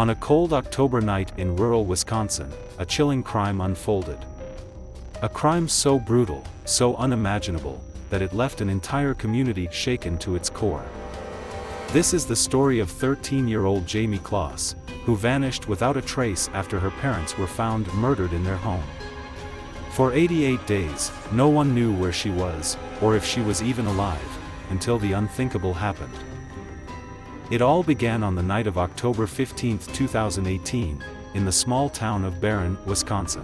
On a cold October night in rural Wisconsin, a chilling crime unfolded. A crime so brutal, so unimaginable, that it left an entire community shaken to its core. This is the story of 13-year-old Jayme Closs, who vanished without a trace after her parents were found murdered in their home. For 88 days, no one knew where she was, or if she was even alive, until the unthinkable happened. It all began on the night of October 15, 2018, in the small town of Barron, Wisconsin.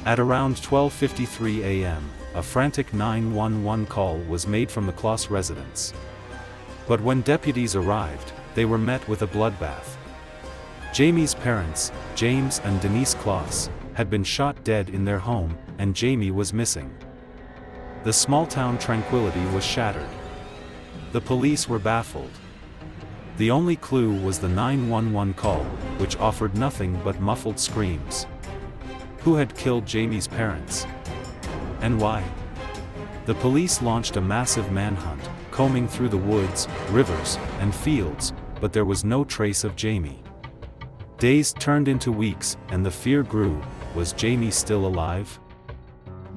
At around 12:53 a.m., a frantic 911 call was made from the Closs residence. But when deputies arrived, they were met with a bloodbath. Jayme's parents, James and Denise Closs, had been shot dead in their home, and Jayme was missing. The small-town tranquility was shattered. The police were baffled. The only clue was the 911 call, which offered nothing but muffled screams. Who had killed Jayme's parents? And why? The police launched a massive manhunt, combing through the woods, rivers, and fields, but there was no trace of Jayme. Days turned into weeks, and the fear grew. Was Jayme still alive?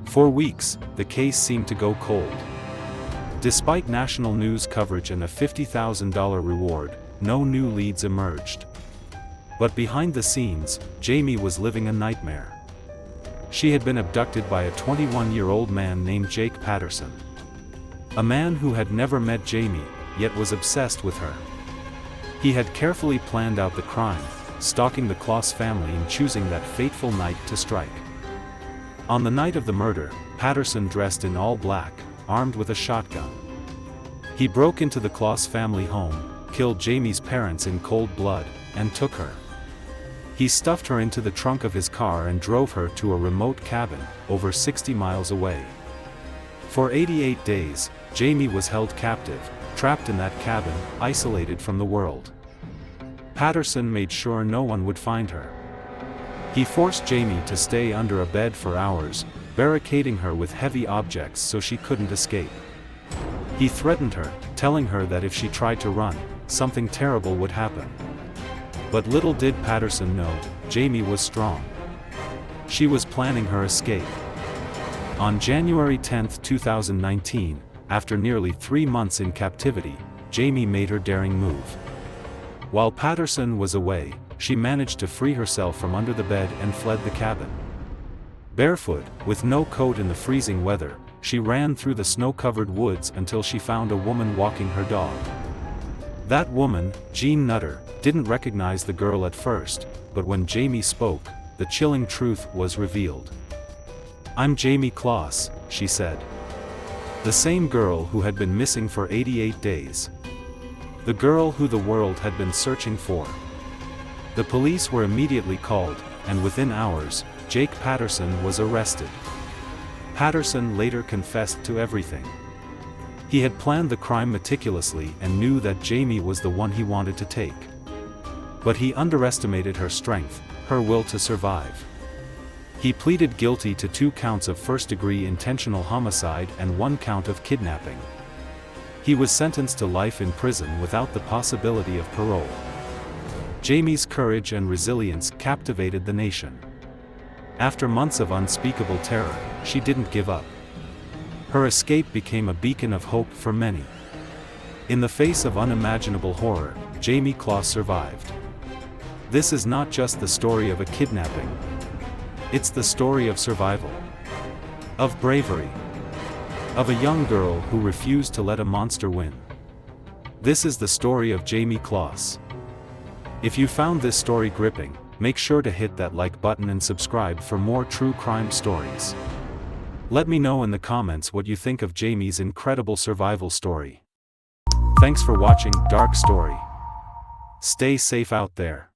For weeks, the case seemed to go cold. Despite national news coverage and a $50,000 reward, no new leads emerged. But behind the scenes, Jayme was living a nightmare. She had been abducted by a 21-year-old man named Jake Patterson. A man who had never met Jayme, yet was obsessed with her. He had carefully planned out the crime, stalking the Closs family and choosing that fateful night to strike. On the night of the murder, Patterson dressed in all black, armed with a shotgun. He broke into the Closs family home, killed Jayme's parents in cold blood, and took her. He stuffed her into the trunk of his car and drove her to a remote cabin, over 60 miles away. For 88 days, Jayme was held captive, trapped in that cabin, isolated from the world. Patterson made sure no one would find her. He forced Jayme to stay under a bed for hours, barricading her with heavy objects so she couldn't escape. He threatened her, telling her that if she tried to run, something terrible would happen. But little did Patterson know, Jayme was strong. She was planning her escape. On January 10, 2019, after nearly 3 months in captivity, Jayme made her daring move. While Patterson was away, she managed to free herself from under the bed and fled the cabin. Barefoot, with no coat in the freezing weather, she ran through the snow-covered woods until she found a woman walking her dog. That woman, Jean Nutter, didn't recognize the girl at first, but when Jayme spoke, the chilling truth was revealed. "I'm Jayme Closs," she said. The same girl who had been missing for 88 days. The girl who the world had been searching for. The police were immediately called, and within hours, Jake Patterson was arrested. Patterson later confessed to everything. He had planned the crime meticulously and knew that Jayme was the one he wanted to take. But he underestimated her strength, her will to survive. He pleaded guilty to 2 counts of first-degree intentional homicide and 1 count of kidnapping. He was sentenced to life in prison without the possibility of parole. Jayme's courage and resilience captivated the nation. After months of unspeakable terror, she didn't give up. Her escape became a beacon of hope for many. In the face of unimaginable horror, Jayme Closs survived. This is not just the story of a kidnapping. It's the story of survival. Of bravery. Of a young girl who refused to let a monster win. This is the story of Jayme Closs. If you found this story gripping, make sure to hit that like button and subscribe for more true crime stories. Let me know in the comments what you think of Jayme's incredible survival story. Thanks for watching Dark Story. Stay safe out there.